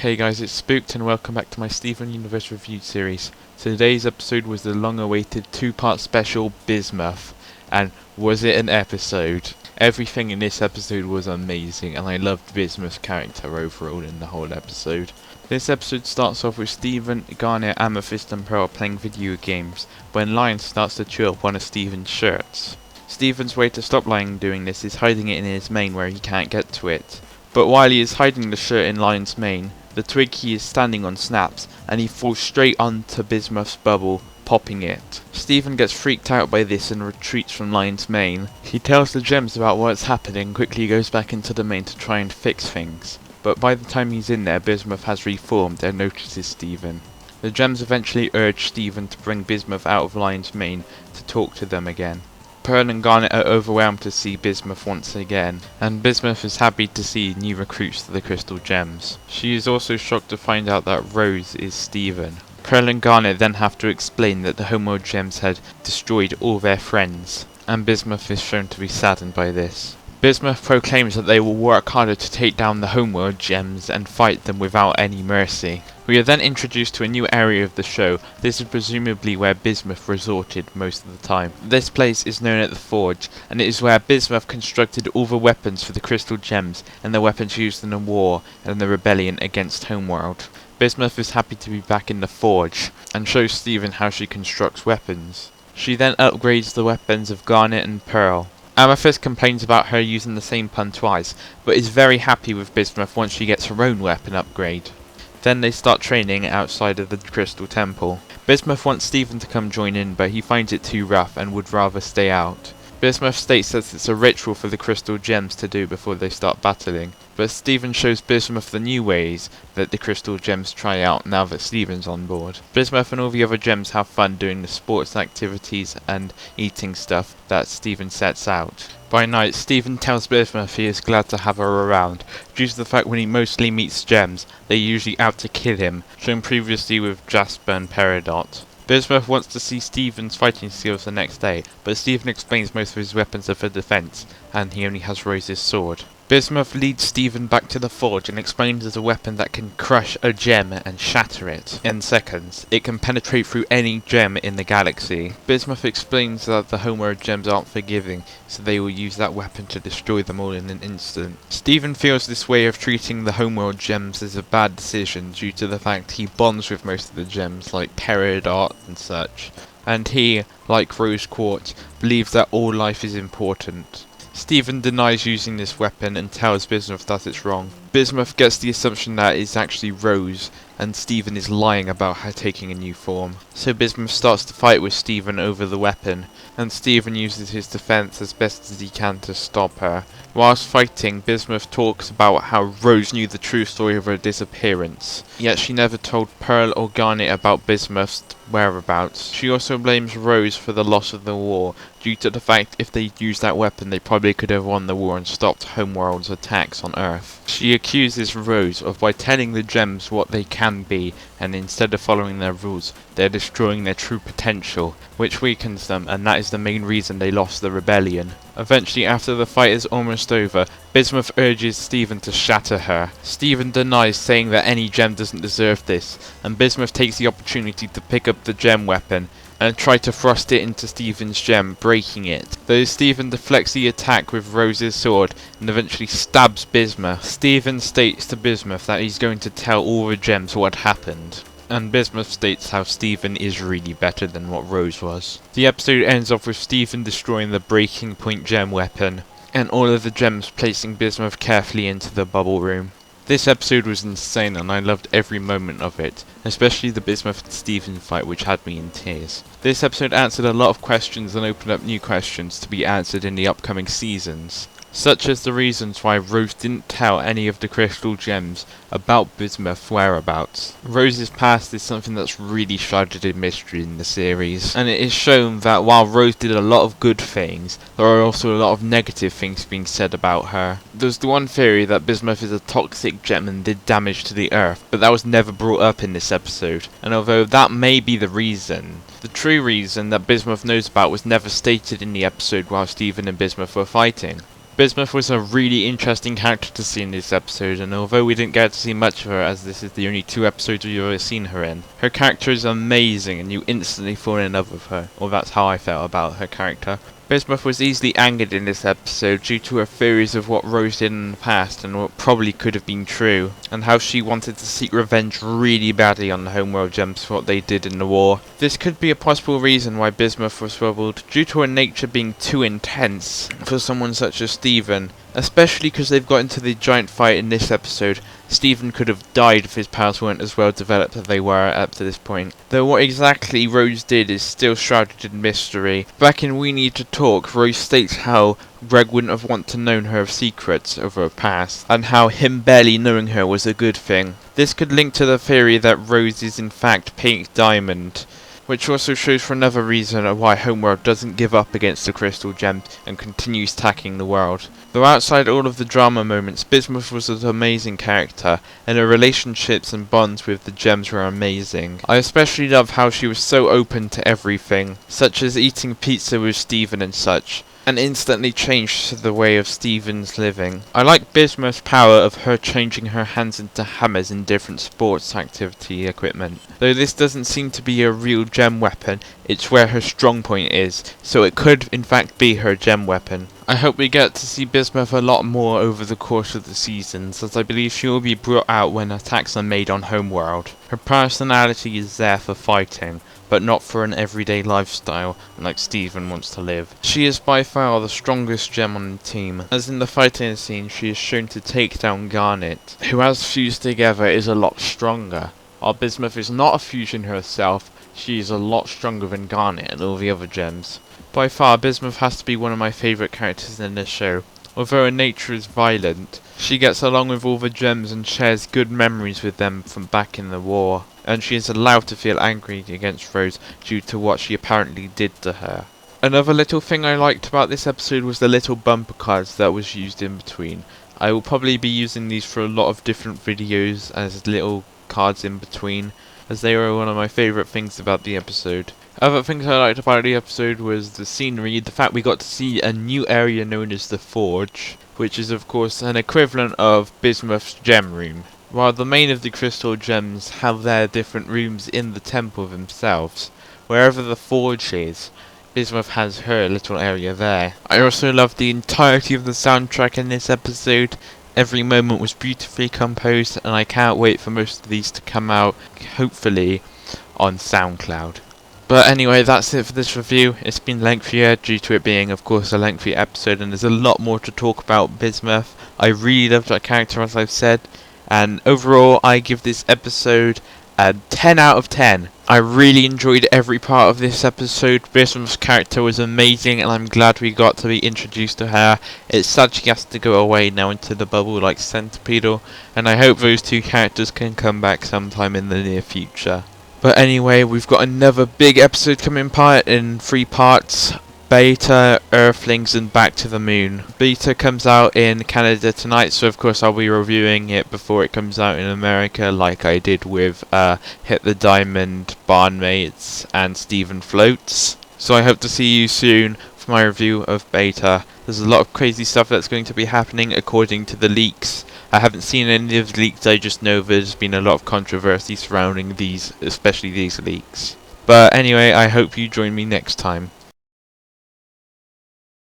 Hey guys, it's Spooked and welcome back to my Steven Universe Review series. Today's episode was the long-awaited two-part special Bismuth, and was it an episode? Everything in this episode was amazing, and I loved Bismuth's character overall in the whole episode. This episode starts off with Steven, Garnet, Amethyst and Pearl playing video games, when Lion starts to chew up one of Steven's shirts. Steven's way to stop Lion doing this is hiding it in his mane where he can't get to it. But while he is hiding the shirt in Lion's mane, the twig he is standing on snaps, and he falls straight onto Bismuth's bubble, popping it. Steven gets freaked out by this and retreats from Lion's mane. He tells the gems about what's happening and quickly goes back into the mane to try and fix things. But by the time he's in there, Bismuth has reformed and notices Steven. The gems eventually urge Steven to bring Bismuth out of Lion's mane to talk to them again. Pearl and Garnet are overwhelmed to see Bismuth once again, and Bismuth is happy to see new recruits to the crystal gems. She is also shocked to find out that Rose is Steven. Pearl and Garnet then have to explain that the homeworld gems had destroyed all their friends, and Bismuth is shown to be saddened by this. Bismuth proclaims that they will work harder to take down the homeworld gems and fight them without any mercy. We are then introduced to a new area of the show. This is presumably where Bismuth resorted most of the time. This place is known as the Forge, and it is where Bismuth constructed all the weapons for the crystal gems and the weapons used in the war and the rebellion against Homeworld. Bismuth is happy to be back in the Forge and shows Steven how she constructs weapons. She then upgrades the weapons of Garnet and Pearl. Amethyst complains about her using the same pun twice, but is very happy with Bismuth once she gets her own weapon upgrade. Then they start training outside of the Crystal Temple. Bismuth wants Steven to come join in, but he finds it too rough and would rather stay out. Bismuth states that it's a ritual for the crystal gems to do before they start battling, but Steven shows Bismuth the new ways that the crystal gems try out now that Steven's on board. Bismuth and all the other gems have fun doing the sports activities and eating stuff that Steven sets out. By night, Steven tells Bismuth he is glad to have her around, due to the fact when he mostly meets gems, they're usually out to kill him, shown previously with Jasper and Peridot. Bismuth wants to see Steven's fighting skills the next day, but Steven explains most of his weapons are for defense, and he only has Rose's sword. Bismuth leads Steven back to the Forge and explains there's a weapon that can crush a gem and shatter it in seconds. It can penetrate through any gem in the galaxy. Bismuth explains that the homeworld gems aren't forgiving, so they will use that weapon to destroy them all in an instant. Steven feels this way of treating the homeworld gems is a bad decision due to the fact he bonds with most of the gems like Peridot and such, and he, like Rose Quartz, believes that all life is important. Steven denies using this weapon and tells Bismuth that it's wrong. Bismuth gets the assumption that it's actually Rose, and Steven is lying about her taking a new form. So Bismuth starts to fight with Steven over the weapon, and Steven uses his defense as best as he can to stop her. Whilst fighting, Bismuth talks about how Rose knew the true story of her disappearance, yet she never told Pearl or Garnet about Bismuth's whereabouts. She also blames Rose for the loss of the war, due to the fact if they'd used that weapon they probably could have won the war and stopped Homeworld's attacks on Earth. She accuses Rose of by telling the gems what they can be, and instead of following their rules, they're destroying their true potential, which weakens them, and that is the main reason they lost the rebellion. Eventually, after the fight is almost over, Bismuth urges Steven to shatter her. Steven denies, saying that any gem doesn't deserve this, and Bismuth takes the opportunity to pick up the gem weapon and try to thrust it into Steven's gem, breaking it. Though Steven deflects the attack with Rose's sword and eventually stabs Bismuth. Steven states to Bismuth that he's going to tell all the gems what happened, and Bismuth states how Steven is really better than what Rose was. The episode ends off with Steven destroying the breaking point gem weapon, and all of the gems placing Bismuth carefully into the bubble room. This episode was insane and I loved every moment of it, especially the Bismuth and Steven fight, which had me in tears. This episode answered a lot of questions and opened up new questions to be answered in the upcoming seasons, such as the reasons why Rose didn't tell any of the crystal gems about Bismuth's whereabouts. Rose's past is something that's really shrouded in mystery in the series, and it is shown that while Rose did a lot of good things, there are also a lot of negative things being said about her. There's the one theory that Bismuth is a toxic gem and did damage to the Earth, but that was never brought up in this episode, and although that may be the reason, the true reason that Bismuth knows about was never stated in the episode while Steven and Bismuth were fighting. Bismuth was a really interesting character to see in this episode, and although we didn't get to see much of her, as this is the only 2 episodes we've ever seen her in, her character is amazing and you instantly fall in love with her, or that's how I felt about her character. Bismuth was easily angered in this episode due to her theories of what Rose did in the past and what probably could have been true, and how she wanted to seek revenge really badly on the Homeworld Gems for what they did in the war. This could be a possible reason why Bismuth was troubled, due to her nature being too intense for someone such as Steven, especially because they've got into the giant fight in this episode. Steven could have died if his powers weren't as well developed as they were up to this point. Though what exactly Rose did is still shrouded in mystery. Back in We Need to Talk, Rose states how Greg wouldn't have wanted to know her secrets of her past, and how him barely knowing her was a good thing. This could link to the theory that Rose is in fact Pink Diamond, which also shows for another reason of why Homeworld doesn't give up against the crystal gems and continues attacking the world. Though outside all of the drama moments, Bismuth was an amazing character, and her relationships and bonds with the gems were amazing. I especially love how she was so open to everything, such as eating pizza with Steven and such, and instantly changed the way of Steven's living. I like Bismuth's power of her changing her hands into hammers in different sports activity equipment. Though this doesn't seem to be a real gem weapon, it's where her strong point is, so it could in fact be her gem weapon. I hope we get to see Bismuth a lot more over the course of the seasons, as I believe she will be brought out when attacks are made on Homeworld. Her personality is there for fighting, but not for an everyday lifestyle like Steven wants to live. She is by far the strongest gem on the team, as in the fighting scene she is shown to take down Garnet, who as fused together is a lot stronger. While Bismuth is not a fusion herself, she is a lot stronger than Garnet and all the other gems. By far, Bismuth has to be one of my favourite characters in this show. Although her nature is violent, she gets along with all the gems and shares good memories with them from back in the war, and she is allowed to feel angry against Rose due to what she apparently did to her. Another little thing I liked about this episode was the little bumper cards that was used in between. I will probably be using these for a lot of different videos as little cards in between, as they were one of my favourite things about the episode. Other things I liked about the episode was the scenery, the fact we got to see a new area known as the Forge, which is of course an equivalent of Bismuth's gem room. While the main of the crystal gems have their different rooms in the temple themselves, wherever the Forge is, Bismuth has her little area there. I also loved the entirety of the soundtrack in this episode. Every moment was beautifully composed, and I can't wait for most of these to come out, hopefully, on SoundCloud. But anyway, that's it for this review. It's been lengthier due to it being, of course, a lengthy episode, and there's a lot more to talk about Bismuth. I really loved that character, as I've said, and overall, I give this episode a 10 out of 10. I really enjoyed every part of this episode. Bismuth's character was amazing, and I'm glad we got to be introduced to her. It's sad she has to go away now into the bubble like Peridot, and I hope those 2 characters can come back sometime in the near future. But anyway, we've got another big episode coming in 3 parts. Beta, Earthlings, and Back to the Moon. Beta comes out in Canada tonight, so of course I'll be reviewing it before it comes out in America, like I did with Hit the Diamond, Barnmates, and Steven Floats. So I hope to see you soon for my review of Beta. There's a lot of crazy stuff that's going to be happening according to the leaks. I haven't seen any of the leaks, I just know there's been a lot of controversy surrounding these, especially these leaks. But anyway, I hope you join me next time.